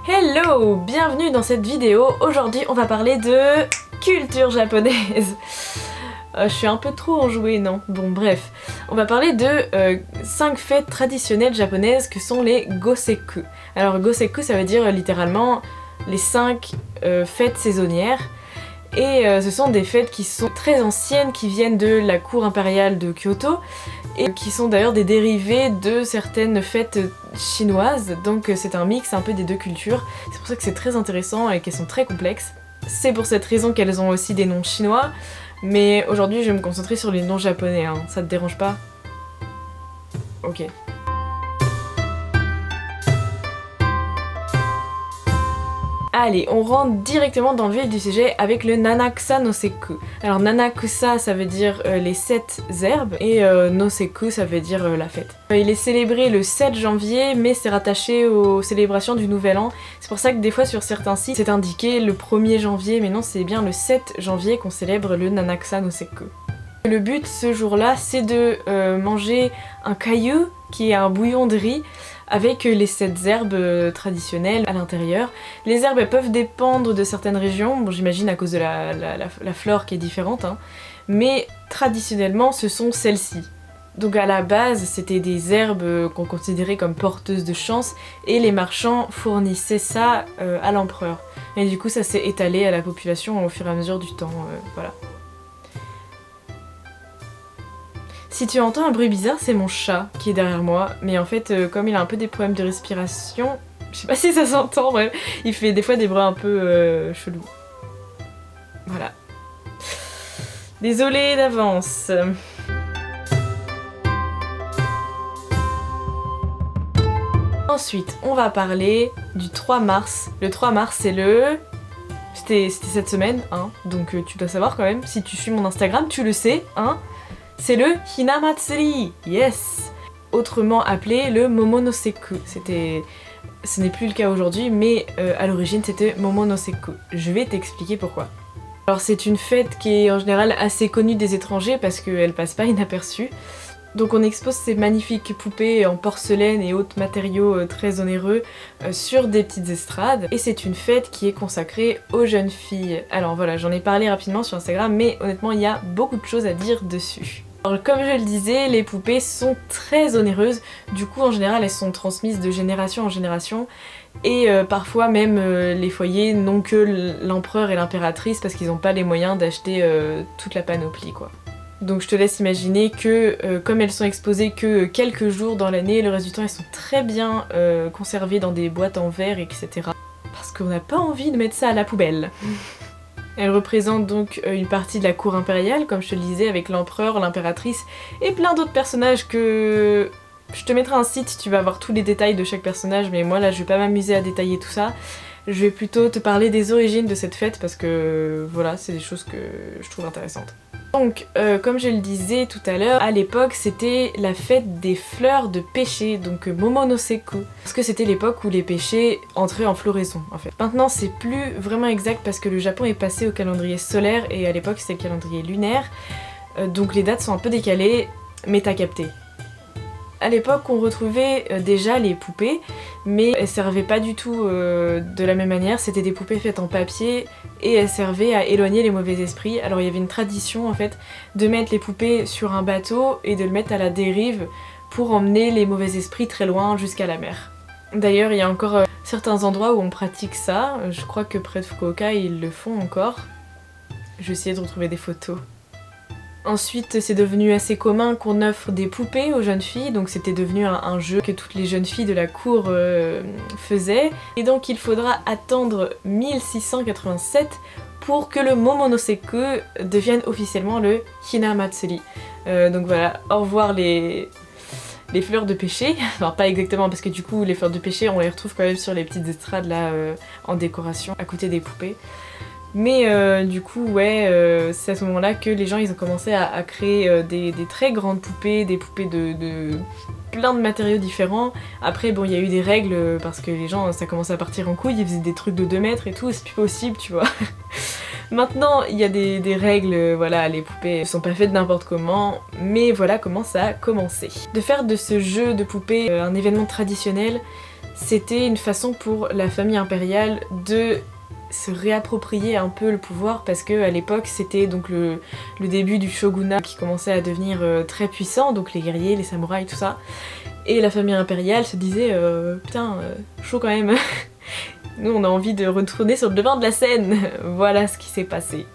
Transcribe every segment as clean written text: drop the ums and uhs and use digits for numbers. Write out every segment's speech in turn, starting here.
Hello, bienvenue dans cette vidéo. Aujourd'hui on va parler de culture japonaise. Je suis un peu trop enjouée, non? Bon bref, on va parler de 5 fêtes traditionnelles japonaises que sont les Goseku. Alors Goseku ça veut dire littéralement les 5 fêtes saisonnières. Et ce sont des fêtes qui sont très anciennes, qui viennent de la cour impériale de Kyoto et qui sont d'ailleurs des dérivés de certaines fêtes chinoises, donc c'est un mix un peu des deux cultures. C'est pour ça que c'est très intéressant et qu'elles sont très complexes. C'est pour cette raison qu'elles ont aussi des noms chinois, mais aujourd'hui je vais me concentrer sur les noms japonais, hein. Ça te dérange pas? Ok. Allez, on rentre directement dans le vif du sujet avec le Nanakusa no Seku. Alors Nanakusa ça veut dire les 7 herbes et no Seku ça veut dire la fête. Il est célébré le 7 janvier mais c'est rattaché aux célébrations du Nouvel An. C'est pour ça que des fois sur certains sites c'est indiqué le 1er janvier mais non c'est bien le 7 janvier qu'on célèbre le Nanakusa no Seku. Le but ce jour-là c'est de manger un kayu qui est un bouillon de riz avec les 7 herbes traditionnelles à l'intérieur. Les herbes elles peuvent dépendre de certaines régions, bon j'imagine à cause de la flore qui est différente, hein. Mais traditionnellement ce sont celles-ci. Donc à la base c'était des herbes qu'on considérait comme porteuses de chance et les marchands fournissaient ça à l'empereur. Et du coup ça s'est étalé à la population au fur et à mesure du temps, voilà. Si tu entends un bruit bizarre, c'est mon chat qui est derrière moi, mais en fait, comme il a un peu des problèmes de respiration, je sais pas si ça s'entend, bref, il fait des fois des bruits un peu chelous. Voilà. Désolée d'avance. Ensuite, on va parler du 3 mars. Le 3 mars, c'est le... C'était cette semaine, hein, donc tu dois savoir quand même, si tu suis mon Instagram, tu le sais, hein. C'est le Hinamatsuri, yes! Autrement appelé le Momonoseku. Ce n'est plus le cas aujourd'hui, mais à l'origine c'était Momonoseku. Je vais t'expliquer pourquoi. Alors c'est une fête qui est en général assez connue des étrangers parce qu'elle passe pas inaperçue. Donc on expose ces magnifiques poupées en porcelaine et autres matériaux très onéreux sur des petites estrades. Et c'est une fête qui est consacrée aux jeunes filles. Alors voilà, j'en ai parlé rapidement sur Instagram, mais honnêtement il y a beaucoup de choses à dire dessus. Alors comme je le disais, les poupées sont très onéreuses, du coup en général elles sont transmises de génération en génération et parfois même les foyers n'ont que l'empereur et l'impératrice parce qu'ils n'ont pas les moyens d'acheter toute la panoplie quoi. Donc je te laisse imaginer que comme elles sont exposées que quelques jours dans l'année, le reste du temps elles sont très bien conservées dans des boîtes en verre etc. Parce qu'on n'a pas envie de mettre ça à la poubelle. Elle représente donc une partie de la cour impériale, comme je te le disais, avec l'empereur, l'impératrice et plein d'autres personnages que... Je te mettrai un site, tu vas voir tous les détails de chaque personnage, mais moi là je vais pas m'amuser à détailler tout ça. Je vais plutôt te parler des origines de cette fête parce que voilà, c'est des choses que je trouve intéressantes. Donc, comme je le disais tout à l'heure, à l'époque c'était la fête des fleurs de pêcher, donc Momonoseku. Parce que c'était l'époque où les pêchers entraient en floraison en fait. Maintenant c'est plus vraiment exact parce que le Japon est passé au calendrier solaire et à l'époque c'était le calendrier lunaire. Donc les dates sont un peu décalées, mais t'as capté. À l'époque on retrouvait déjà les poupées, mais elles servaient pas du tout de la même manière, c'était des poupées faites en papier et elles servaient à éloigner les mauvais esprits. Alors il y avait une tradition en fait de mettre les poupées sur un bateau et de le mettre à la dérive pour emmener les mauvais esprits très loin jusqu'à la mer. D'ailleurs il y a encore certains endroits où on pratique ça, je crois que près de Fukuoka ils le font encore. Je vais essayer de retrouver des photos. Ensuite c'est devenu assez commun qu'on offre des poupées aux jeunes filles, donc c'était devenu un jeu que toutes les jeunes filles de la cour faisaient. Et donc il faudra attendre 1687 pour que le Momonoseku devienne officiellement le Hinamatsuri. Donc voilà, au revoir les fleurs de pêcher, enfin pas exactement parce que du coup les fleurs de pêcher on les retrouve quand même sur les petites estrades là en décoration à côté des poupées. Mais du coup ouais, c'est à ce moment-là que les gens ils ont commencé à créer des très grandes poupées, des poupées de plein de matériaux différents. Après bon il y a eu des règles parce que les gens ça commençait à partir en couille, ils faisaient des trucs de 2 mètres et tout, c'est plus possible tu vois. Maintenant il y a des règles, voilà, les poupées sont pas faites n'importe comment, mais voilà comment ça a commencé. De faire de ce jeu de poupées un événement traditionnel, c'était une façon pour la famille impériale de se réapproprier un peu le pouvoir parce que à l'époque c'était donc le début du shogunat qui commençait à devenir très puissant, donc les guerriers, les samouraïs, tout ça. Et la famille impériale se disait putain, chaud quand même. Nous on a envie de retourner sur le devant de la scène. Voilà ce qui s'est passé.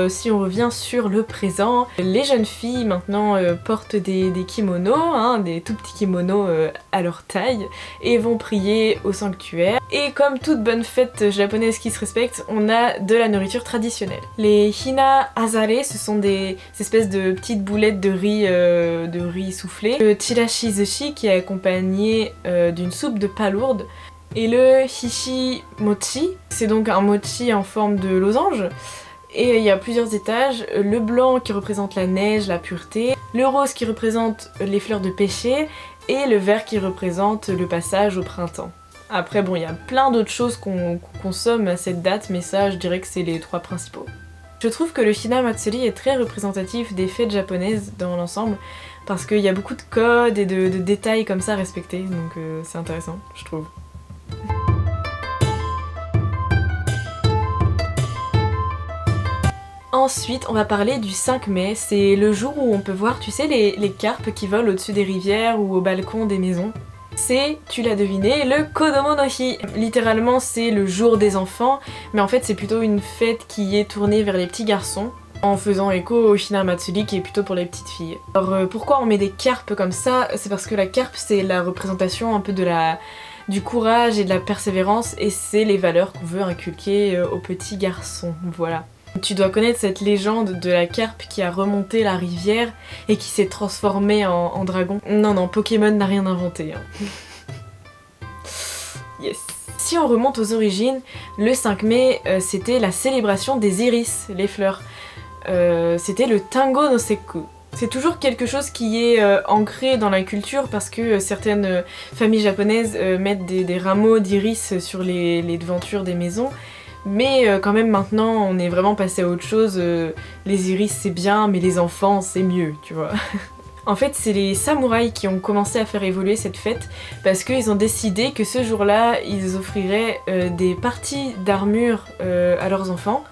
Si on revient sur le présent, les jeunes filles maintenant portent des kimonos, hein, des tout petits kimonos à leur taille, et vont prier au sanctuaire. Et comme toute bonne fête japonaise qui se respecte, on a de la nourriture traditionnelle. Les hina azare, ce sont des espèces de petites boulettes de riz soufflé. Le chirashi zushi qui est accompagné d'une soupe de palourde. Et le hishi mochi, c'est donc un mochi en forme de losange. Et il y a plusieurs étages, le blanc qui représente la neige, la pureté, le rose qui représente les fleurs de pêcher, et le vert qui représente le passage au printemps. Après bon, il y a plein d'autres choses qu'on consomme à cette date, mais ça je dirais que c'est les 3 principaux. Je trouve que le Hina Matsuri est très représentatif des fêtes japonaises dans l'ensemble, parce qu'il y a beaucoup de codes et de détails comme ça à respecter, donc c'est intéressant, je trouve. Ensuite, on va parler du 5 mai, c'est le jour où on peut voir, tu sais, les carpes qui volent au-dessus des rivières ou au balcon des maisons. C'est, tu l'as deviné, le Kodomo no Hi. Littéralement, c'est le jour des enfants, mais en fait, c'est plutôt une fête qui est tournée vers les petits garçons, en faisant écho au Hina Matsuri qui est plutôt pour les petites filles. Alors, pourquoi on met des carpes comme ça? C'est parce que la carpe, c'est la représentation un peu du courage et de la persévérance, et c'est les valeurs qu'on veut inculquer aux petits garçons, voilà. Tu dois connaître cette légende de la carpe qui a remonté la rivière et qui s'est transformée en dragon. Non, Pokémon n'a rien inventé. Hein. Yes. Si on remonte aux origines, le 5 mai, c'était la célébration des iris, les fleurs. C'était le Tango no Sekku. C'est toujours quelque chose qui est ancré dans la culture parce que certaines familles japonaises mettent des rameaux d'iris sur les devantures des maisons. Mais quand même maintenant on est vraiment passé à autre chose, les iris c'est bien mais les enfants c'est mieux, tu vois. En fait c'est les samouraïs qui ont commencé à faire évoluer cette fête parce qu'ils ont décidé que ce jour-là ils offriraient des parties d'armure à leurs enfants.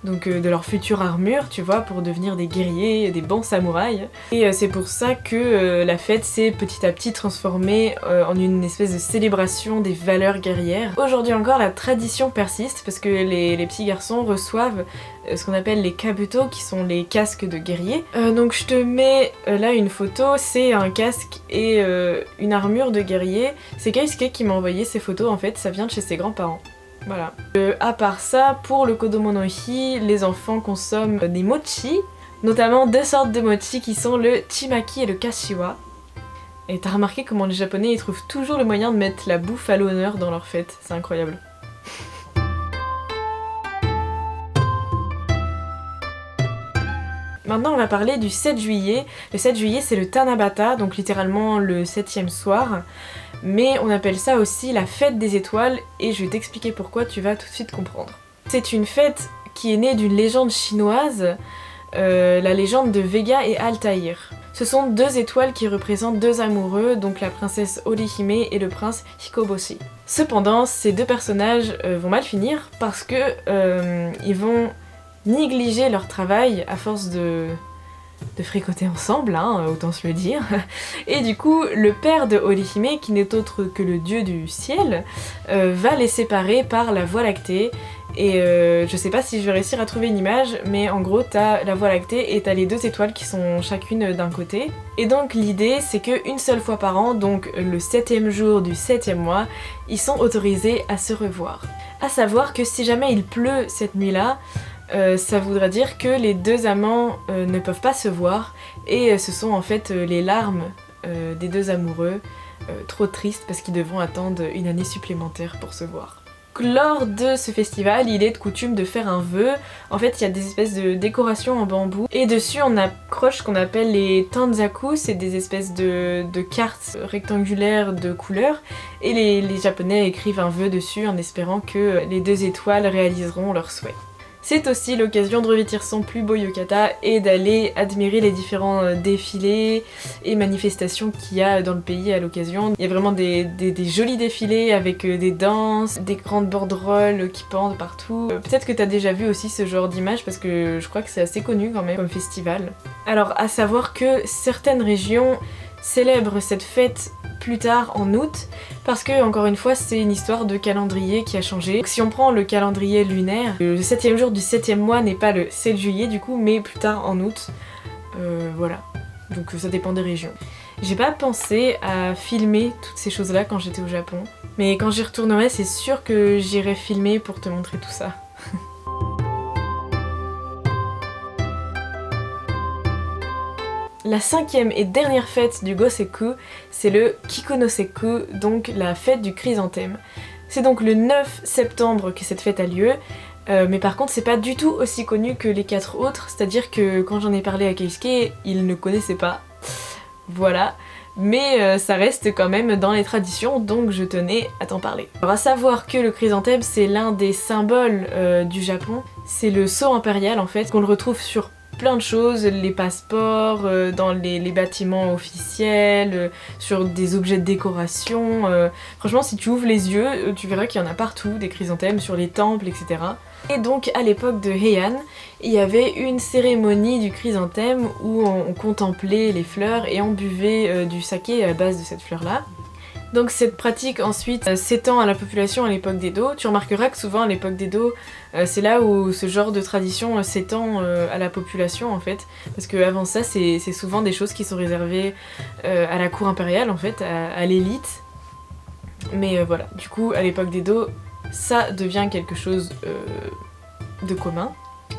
Donc de leur future armure, tu vois, pour devenir des guerriers, des bons samouraïs. Et c'est pour ça que la fête s'est petit à petit transformée en une espèce de célébration des valeurs guerrières. Aujourd'hui encore, la tradition persiste parce que les petits garçons reçoivent ce qu'on appelle les kabuto, qui sont les casques de guerriers. Donc je te mets là une photo, c'est un casque et une armure de guerrier. C'est Keisuke qui m'a envoyé ces photos, en fait, ça vient de chez ses grands-parents. Voilà. À part ça, pour le Kodomo no Hi, les enfants consomment des mochi, notamment 2 sortes de mochi qui sont le chimaki et le kashiwa. Et t'as remarqué comment les japonais ils trouvent toujours le moyen de mettre la bouffe à l'honneur dans leur fête, c'est incroyable. Maintenant on va parler du 7 juillet. Le 7 juillet c'est le Tanabata, donc littéralement le 7e soir. Mais on appelle ça aussi la fête des étoiles et je vais t'expliquer pourquoi, tu vas tout de suite comprendre. C'est une fête qui est née d'une légende chinoise, la légende de Vega et Altaïr. Ce sont 2 étoiles qui représentent 2 amoureux, donc la princesse Orihime et le prince Hikoboshi. Cependant, ces 2 personnages vont mal finir parce que ils vont négliger leur travail à force de fricoter ensemble, hein, autant se le dire. Et du coup, le père de Orihime, qui n'est autre que le dieu du ciel, va les séparer par la Voie lactée. Et je sais pas si je vais réussir à trouver une image, mais en gros t'as la Voie lactée et t'as les 2 étoiles qui sont chacune d'un côté. Et donc l'idée c'est qu'une seule fois par an, donc le 7e jour du 7e mois, ils sont autorisés à se revoir. À savoir que si jamais il pleut cette nuit-là, ça voudra dire que les 2 amants ne peuvent pas se voir et ce sont en fait les larmes des 2 amoureux trop tristes parce qu'ils devront attendre une année supplémentaire pour se voir. Lors de ce festival, il est de coutume de faire un vœu. En fait, il y a des espèces de décorations en bambou et dessus on accroche ce qu'on appelle les tanzaku, c'est des espèces de cartes rectangulaires de couleurs et les japonais écrivent un vœu dessus en espérant que les 2 étoiles réaliseront leurs souhaits. C'est aussi l'occasion de revêtir son plus beau yukata et d'aller admirer les différents défilés et manifestations qu'il y a dans le pays à l'occasion. Il y a vraiment des jolis défilés avec des danses, des grandes banderoles qui pendent partout. Peut-être que t'as déjà vu aussi ce genre d'image parce que je crois que c'est assez connu quand même comme festival. Alors à savoir que certaines régions célèbrent cette fête plus tard en août parce que encore une fois c'est une histoire de calendrier qui a changé. Donc, si on prend le calendrier lunaire, le 7e jour du 7e mois n'est pas le 7 juillet du coup mais plus tard en août. Voilà, donc ça dépend des régions. J'ai pas pensé à filmer toutes ces choses là quand j'étais au Japon, mais quand j'y retournerai c'est sûr que j'irai filmer pour te montrer tout ça. La 5e et dernière fête du Goseku, c'est le Kikunoseku, donc la fête du chrysanthème. C'est donc le 9 septembre que cette fête a lieu, mais par contre c'est pas du tout aussi connu que les 4 autres, c'est-à-dire que quand j'en ai parlé à Keisuke, il ne connaissait pas. Voilà. Mais ça reste quand même dans les traditions, donc je tenais à t'en parler. Alors à savoir que le chrysanthème c'est l'un des symboles du Japon, c'est le sceau impérial en fait, qu'on le retrouve sur plein de choses, les passeports, dans les bâtiments officiels, sur des objets de décoration. Franchement si tu ouvres les yeux, tu verras qu'il y en a partout, des chrysanthèmes sur les temples, etc. Et donc à l'époque de Heian, il y avait une cérémonie du chrysanthème où on contemplait les fleurs et on buvait du saké à la base de cette fleur-là. Donc cette pratique ensuite s'étend à la population à l'époque d'Edo. Tu remarqueras que souvent à l'époque d'Edo, c'est là où ce genre de tradition s'étend à la population en fait. Parce qu'avant ça, c'est souvent des choses qui sont réservées à la cour impériale en fait, à l'élite. Mais voilà, du coup à l'époque d'Edo, ça devient quelque chose de commun.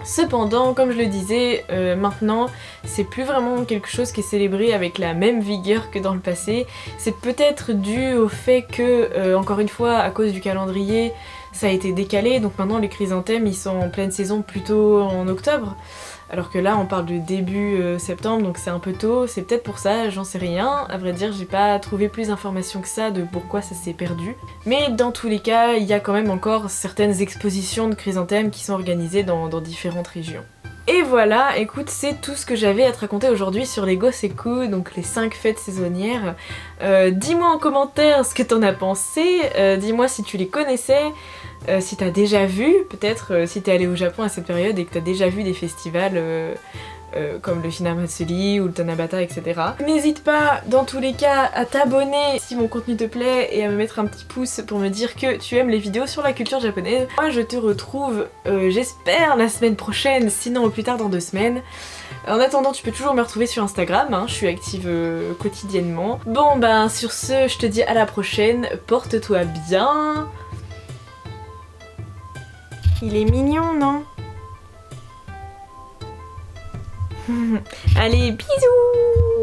Cependant, comme je le disais, maintenant, c'est plus vraiment quelque chose qui est célébré avec la même vigueur que dans le passé. C'est peut-être dû au fait que, encore une fois, à cause du calendrier, ça a été décalé, donc maintenant les chrysanthèmes ils sont en pleine saison plutôt en octobre. Alors que là on parle de début septembre, donc c'est un peu tôt, c'est peut-être pour ça, j'en sais rien. À vrai dire, j'ai pas trouvé plus d'informations que ça de pourquoi ça s'est perdu. Mais dans tous les cas, il y a quand même encore certaines expositions de chrysanthèmes qui sont organisées dans différentes régions. Et voilà, écoute, c'est tout ce que j'avais à te raconter aujourd'hui sur les Goseku, donc les 5 fêtes saisonnières. Dis-moi en commentaire ce que t'en as pensé, dis-moi si tu les connaissais, si t'as déjà vu, peut-être si t'es allé au Japon à cette période et que t'as déjà vu des festivals comme le Hinamatsuri ou le Tanabata, etc. N'hésite pas, dans tous les cas, à t'abonner si mon contenu te plaît et à me mettre un petit pouce pour me dire que tu aimes les vidéos sur la culture japonaise. Moi, je te retrouve, j'espère, la semaine prochaine, sinon au plus tard dans 2 semaines. En attendant, tu peux toujours me retrouver sur Instagram, hein, je suis active quotidiennement. Bon, ben, sur ce, je te dis à la prochaine, porte-toi bien. Il est mignon, non? Allez, bisous!